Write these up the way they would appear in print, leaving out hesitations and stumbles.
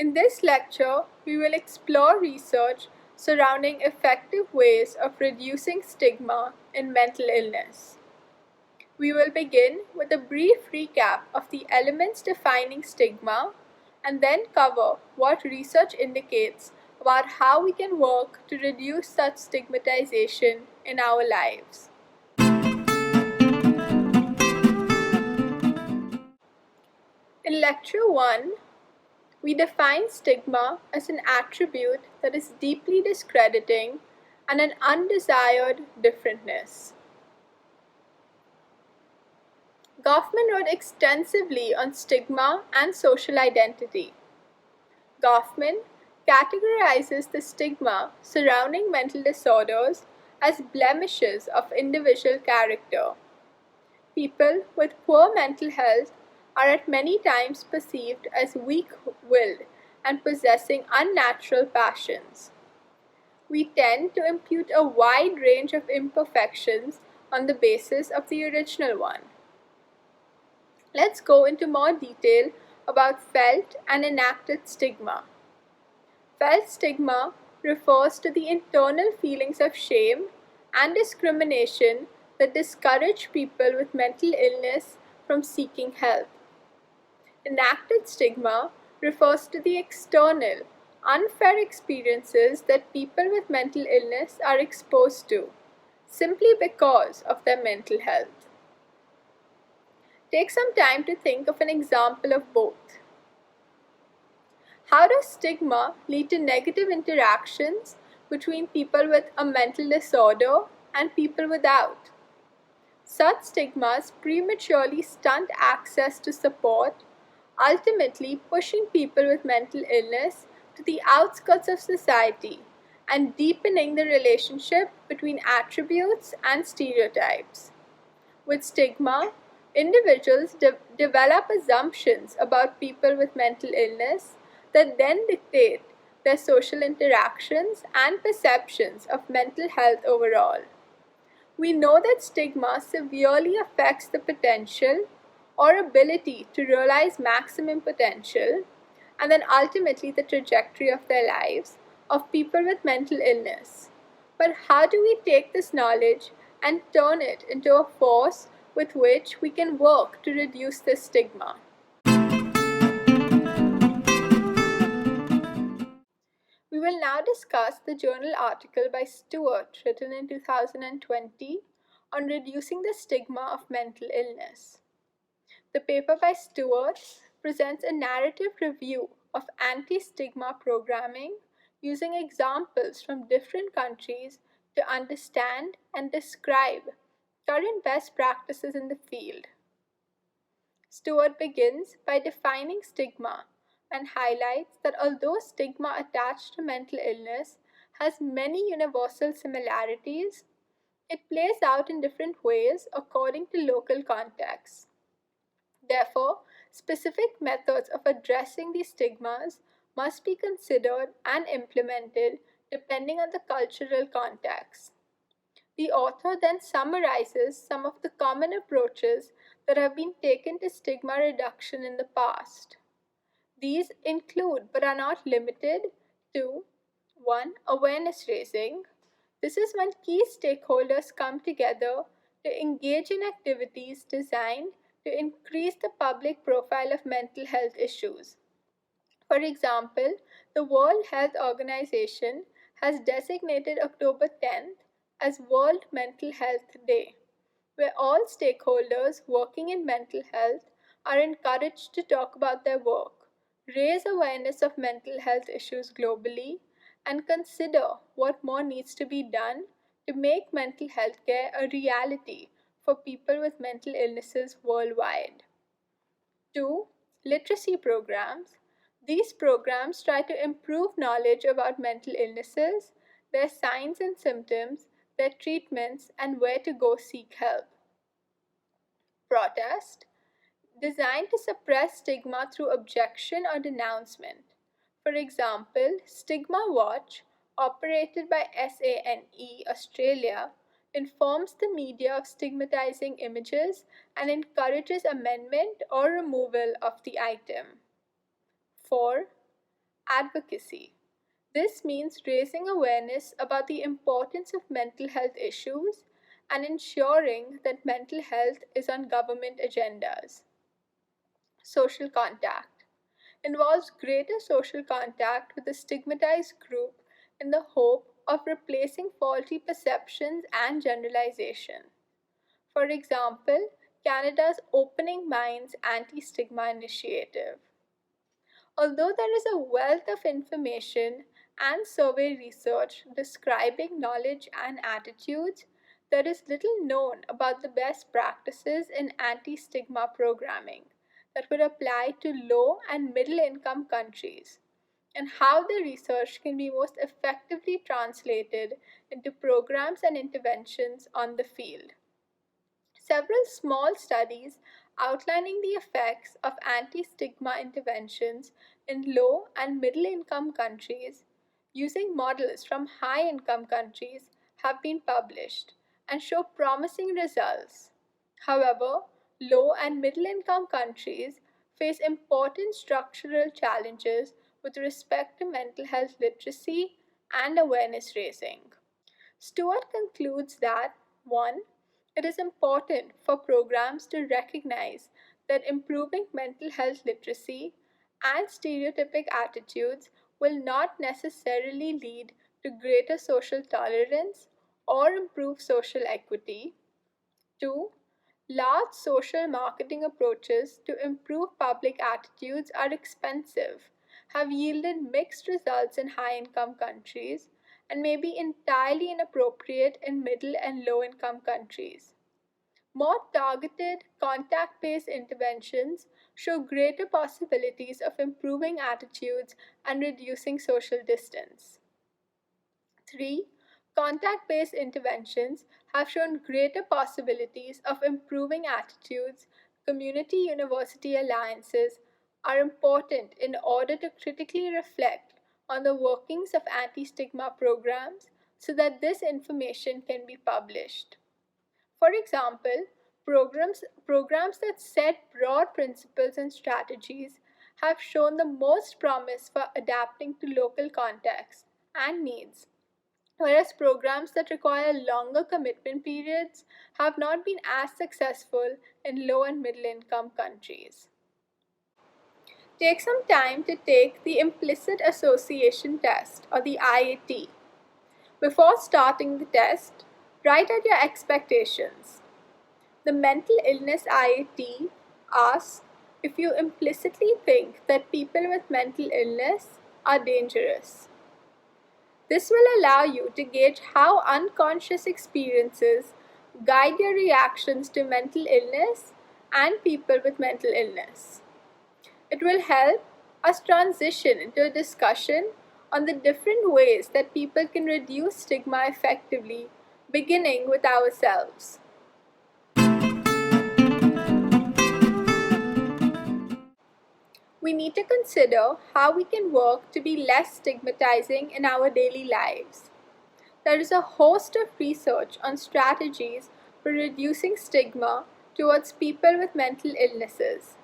In this lecture, we will explore research surrounding effective ways of reducing stigma in mental illness. We will begin with a brief recap of the elements defining stigma and then cover what research indicates about how we can work to reduce such stigmatization in our lives. In Lecture 1, we define stigma as an attribute that is deeply discrediting and an undesired differentness. Goffman wrote extensively on stigma and social identity. Goffman categorizes the stigma surrounding mental disorders as blemishes of individual character. People with poor mental health are at many times perceived as weak-willed and possessing unnatural passions. We tend to impute a wide range of imperfections on the basis of the original one. Let's go into more detail about felt and enacted stigma. Felt stigma refers to the internal feelings of shame and discrimination that discourage people with mental illness from seeking help. Enacted stigma refers to the external, unfair experiences that people with mental illness are exposed to, simply because of their mental health. Take some time to think of an example of both. How does stigma lead to negative interactions between people with a mental disorder and people without? Such stigmas prematurely stunt access to support, ultimately pushing people with mental illness to the outskirts of society and deepening the relationship between attributes and stereotypes. With stigma, individuals develop assumptions about people with mental illness that then dictate their social interactions and perceptions of mental health overall. We know that stigma severely affects the potential or ability to realize maximum potential and then ultimately the trajectory of their lives of people with mental illness. But how do we take this knowledge and turn it into a force with which we can work to reduce this stigma? We will now discuss the journal article by Stewart written in 2020 on reducing the stigma of mental illness. The paper by Stewart presents a narrative review of anti-stigma programming using examples from different countries to understand and describe current best practices in the field. Stewart begins by defining stigma and highlights that although stigma attached to mental illness has many universal similarities, it plays out in different ways according to local contexts. Therefore, specific methods of addressing these stigmas must be considered and implemented depending on the cultural context. The author then summarizes some of the common approaches that have been taken to stigma reduction in the past. These include, but are not limited to, 1. Awareness raising. This is when key stakeholders come together to engage in activities designed to increase the public profile of mental health issues. For example, the World Health Organization has designated October 10th as World Mental Health Day, where all stakeholders working in mental health are encouraged to talk about their work, raise awareness of mental health issues globally, and consider what more needs to be done to make mental health care a reality for people with mental illnesses worldwide. 2. Literacy programs. These programs try to improve knowledge about mental illnesses, their signs and symptoms, their treatments, and where to go seek help. Protest. Designed to suppress stigma through objection or denouncement. For example, Stigma Watch, operated by SANE Australia, informs the media of stigmatizing images and encourages amendment or removal of the item. 4. Advocacy. This means raising awareness about the importance of mental health issues and ensuring that mental health is on government agendas. Social contact involves greater social contact with a stigmatized group in the hope of replacing faulty perceptions and generalization. For example, Canada's Opening Minds Anti-Stigma initiative. Although there is a wealth of information and survey research describing knowledge and attitudes, there is little known about the best practices in anti stigma programming that would apply to low and middle income countries, and how the research can be most effectively translated into programs and interventions on the field. Several small studies outlining the effects of anti stigma interventions in low and middle income countries using models from high income countries have been published and show promising results. However, low and middle income countries face important structural challenges with respect to mental health literacy and awareness raising. Stewart concludes that 1. It is important for programs to recognize that improving mental health literacy and stereotypic attitudes will not necessarily lead to greater social tolerance or improve social equity. 2. Large social marketing approaches to improve public attitudes are expensive, have yielded mixed results in high income countries, and may be entirely inappropriate in middle and low income countries. More targeted, contact based interventions show greater possibilities of improving attitudes and reducing social distance. 3. Contact based interventions have shown greater possibilities of improving attitudes. Community university alliances are important in order to critically reflect on the workings of anti stigma programs so that this information can be published. For example, programs that set broad principles and strategies have shown the most promise for adapting to local contexts and needs, whereas programs that require longer commitment periods have not been as successful in low and middle income countries. Take some time to take the Implicit Association Test, or the IAT. Before starting the test, write out your expectations. The mental illness IAT asks if you implicitly think that people with mental illness are dangerous. This will allow you to gauge how unconscious experiences guide your reactions to mental illness and people with mental illness. It will help us transition into a discussion on the different ways that people can reduce stigma effectively, beginning with ourselves. We need to consider how we can work to be less stigmatizing in our daily lives. There is a host of research on strategies for reducing stigma towards people with mental illnesses.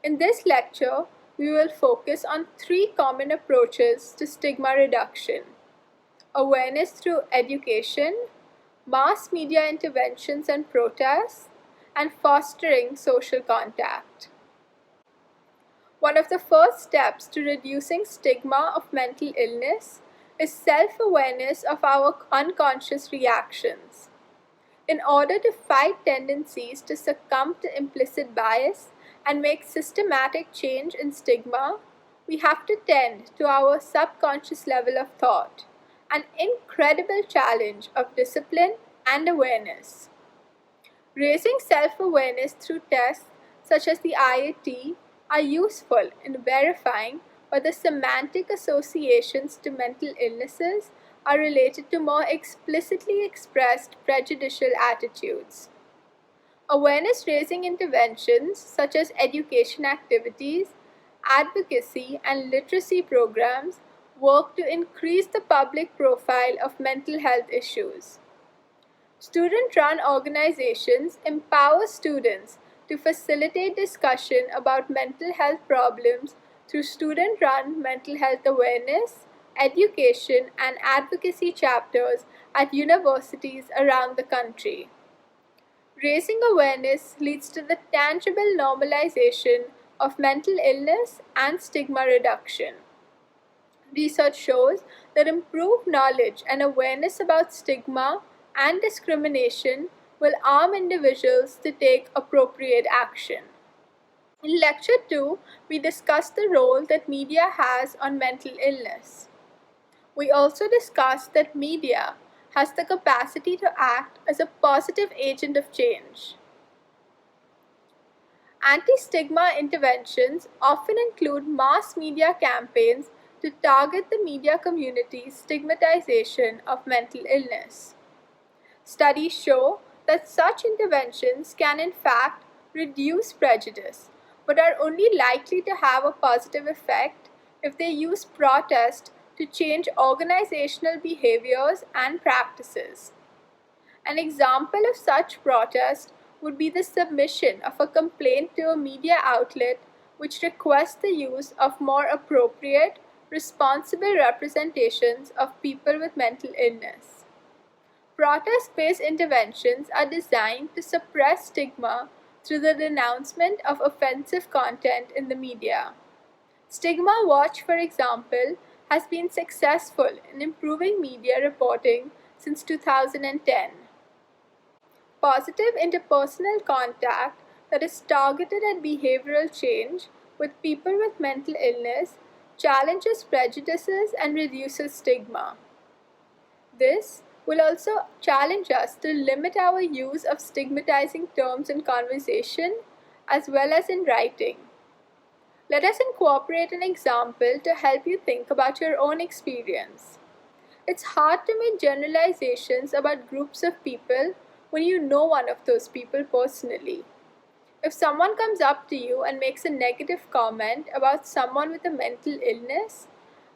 In this lecture, we will focus on three common approaches to stigma reduction: awareness through education, mass media interventions and protests, and fostering social contact. One of the first steps to reducing stigma of mental illness is self-awareness of our unconscious reactions. In order to fight tendencies to succumb to implicit bias and make systematic change in stigma, we have to tend to our subconscious level of thought, an incredible challenge of discipline and awareness. Raising self-awareness through tests such as the IAT are useful in verifying whether semantic associations to mental illnesses are related to more explicitly expressed prejudicial attitudes. Awareness raising interventions such as education activities, advocacy, and literacy programs work to increase the public profile of mental health issues. Student-run organizations empower students to facilitate discussion about mental health problems through student-run mental health awareness, education, and advocacy chapters at universities around the country. Raising awareness leads to the tangible normalization of mental illness and stigma reduction. Research shows that improved knowledge and awareness about stigma and discrimination will arm individuals to take appropriate action. In Lecture 2, we discussed the role that media has on mental illness. We also discussed that media has the capacity to act as a positive agent of change. Anti-stigma interventions often include mass media campaigns to target the media community's stigmatization of mental illness. Studies show that such interventions can in fact reduce prejudice, but are only likely to have a positive effect if they use protest to change organizational behaviors and practices. An example of such protest would be the submission of a complaint to a media outlet which requests the use of more appropriate, responsible representations of people with mental illness. Protest-based interventions are designed to suppress stigma through the denouncement of offensive content in the media. Stigma Watch, for example, has been successful in improving media reporting since 2010. Positive interpersonal contact that is targeted at behavioral change with people with mental illness challenges prejudices and reduces stigma. This will also challenge us to limit our use of stigmatizing terms in conversation as well as in writing. Let us incorporate an example to help you think about your own experience. It's hard to make generalizations about groups of people when you know one of those people personally. If someone comes up to you and makes a negative comment about someone with a mental illness,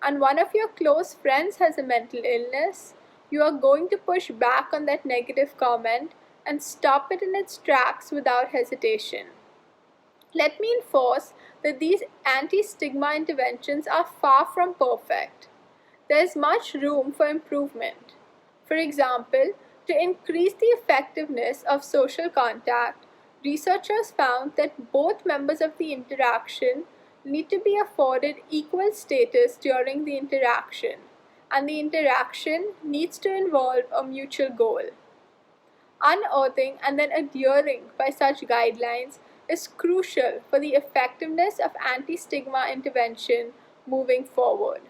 and one of your close friends has a mental illness, you are going to push back on that negative comment and stop it in its tracks without hesitation. Let me enforce that these anti-stigma interventions are far from perfect. There is much room for improvement. For example, to increase the effectiveness of social contact, researchers found that both members of the interaction need to be afforded equal status during the interaction, and the interaction needs to involve a mutual goal. Unearthing and then adhering by such guidelines is crucial for the effectiveness of anti-stigma intervention moving forward.